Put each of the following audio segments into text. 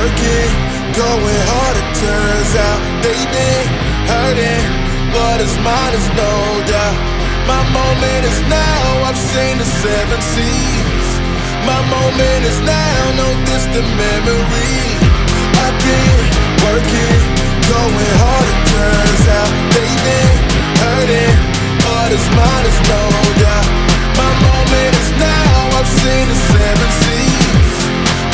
working, going hard, it turns out they've been hurting. What is mine is no doubt. My moment is now, I've seen the 7 seas. My moment is now, no distant memory. I've been working, going hard, it turns out they've been hurting. What is mine is no doubt. My moment is now, I've seen the 7 seas.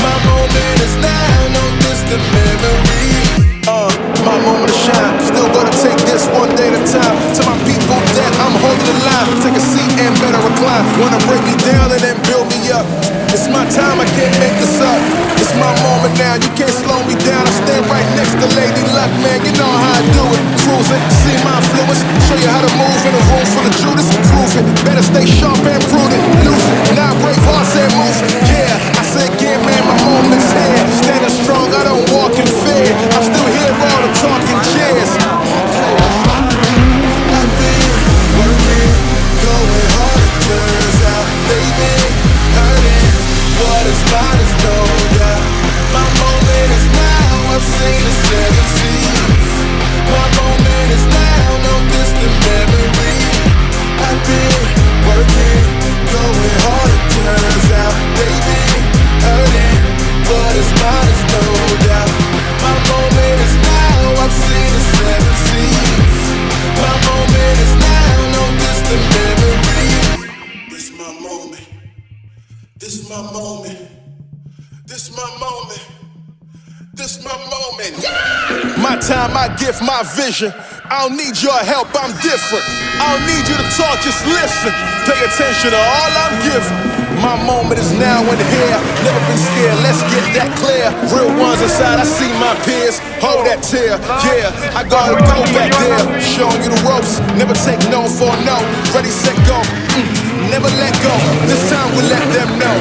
My moment is now, no distant memory. My moment to shine, still gonna take this one day at a time. To my people that I'm holding the line, take a seat and better recline. Wanna break me down and then build me up. It's my time, I can't make this up. It's my moment now, you can't slow me down. I stand right next to Lady Luck, man, you know how I do it. Cruising, see my influence, show you how to move in a room full of Judas. Prove it, better stay sharp and prudent. Lose it, now brave hearts and move it. Yeah, I say again, man, my moment's here. Standing strong, I don't walk in fear. I'm still here, all the talking chairs. I've been working, going hard, it turns out they've been hurting. What is mine is no doubt. My moment is now, I've seen the 7 seas. My moment is now, no distant memory. I've been working, going hard, it turns out they've been hurting. What is mine is no doubt. My moment is now, I've seen the 7 seas. My moment is now, no distant memory. This my moment. This is my moment. This is my moment. This is my moment. Yeah! My time, my gift, my vision. I don't need your help, I'm different. I don't need you to talk, just listen. Pay attention to all I'm giving. My moment is now and here. Never been scared, let's get that clear. Real ones inside, I see my peers. Hold that tear, yeah, I gotta go back there. Showing you the ropes, never take no for no. Ready, set, go, never let go. This time we let them know.